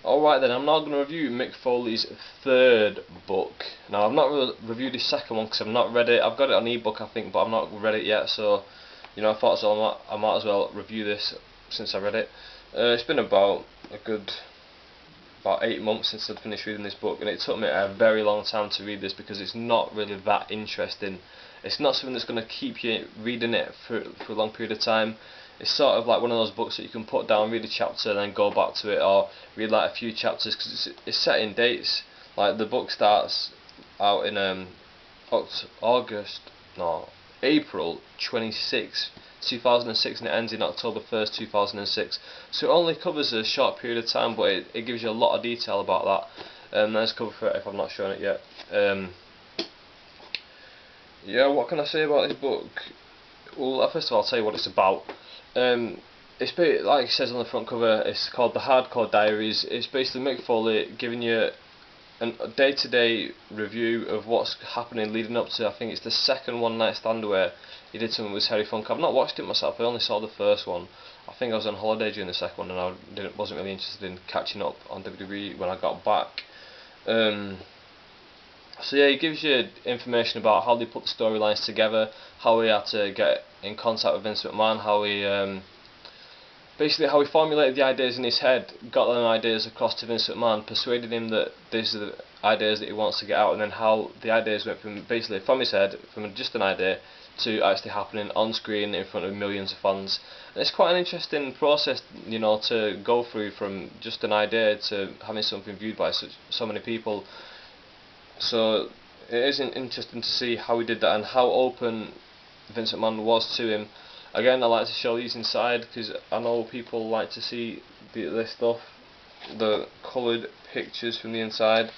Alright then, I'm now going to review Mick Foley's third book. Now I've not reviewed his second one because I've not read it. I've got it on ebook I think, but I've not read it yet, so you know, I thought so I might as well review this since I read it. It's been about 8 months since I'd finished reading this book, and it took me a very long time to read this because it's not really that interesting. It's not something that's going to keep you reading it for a long period of time. It's sort of like one of those books that you can put down, read a chapter, and then go back to it, or read like a few chapters, because it's set in dates. Like the book starts out in April 26, 2006, and it ends in October 1st, 2006. So it only covers a short period of time, but it gives you a lot of detail about that. Let's cover for it if I've not shown it yet. Yeah, what can I say about this book? Well, first of all, I'll tell you what it's about. It's like it says on the front cover, it's called the Hardcore Diaries. It's basically Mick Foley giving you a day-to-day review of what's happening leading up to, I think it's the second One Night Stand where he did something with Harry Funk. I've not watched it myself, I only saw the first one. I think I was on holiday during the second one and I wasn't really interested in catching up on WWE when I got back. So yeah, he gives you information about how they put the storylines together, how he had to get in contact with Vince McMahon, how he basically how he formulated the ideas in his head, got them ideas across to Vince McMahon, persuaded him that these are the ideas that he wants to get out, and then how the ideas went from basically from his head, from just an idea, to actually happening on screen in front of millions of fans. And it's quite an interesting process, you know, to go through from just an idea to having something viewed by so many people. So it is interesting to see how he did that and how open Vince McMahon was to him. Again, I like to show these inside because I know people like to see this stuff, the coloured pictures from the inside.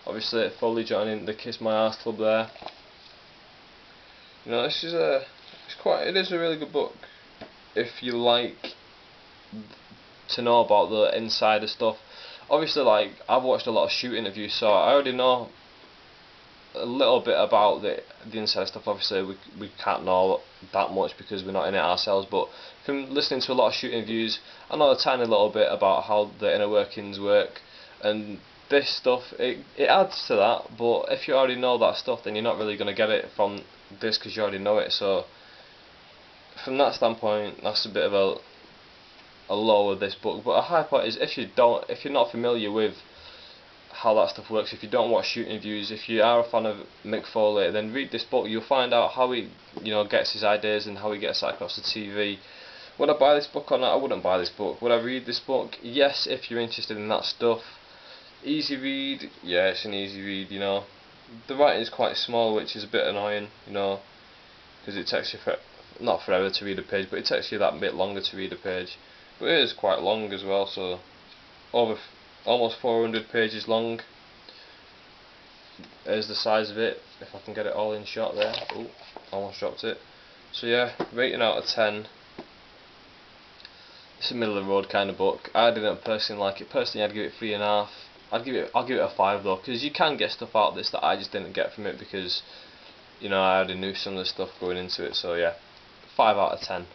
Obviously, Foley joining the Kiss My Ass Club there. You know, this is it is a really good book if you like to know about the insider stuff. Obviously, like I've watched a lot of shoot interviews, so I already know a little bit about the inside stuff. Obviously we can't know that much because we're not in it ourselves, but from listening to a lot of shoot interviews I know a tiny little bit about how the inner workings work, and this stuff it adds to that. But if you already know that stuff, then you're not really going to get it from this because you already know it. So from that standpoint, that's a bit of a low of this book. But a high point is if you're not familiar with how that stuff works, if you don't watch shoot interviews, if you are a fan of Mick Foley, then read this book. You'll find out how he, you know, gets his ideas and how he gets that across the TV. Would I buy this book or not? I wouldn't buy this book. Would I read this book? Yes, if you're interested in that stuff. Easy read? Yeah, it's an easy read, you know. The writing is quite small, which is a bit annoying, you know, because it takes you not forever to read a page, but it takes you that bit longer to read a page. But it is quite long as well, so almost 400 pages long. There's the size of it, if I can get it all in shot there. Oh, almost dropped it. So yeah, rating out of 10. It's a middle of the road kind of book. I didn't personally like it. Personally, I'd give it 3.5. I'll give it a 5 though, because you can get stuff out of this that I just didn't get from it because, you know, I already knew some of the stuff going into it. So yeah, 5 out of 10.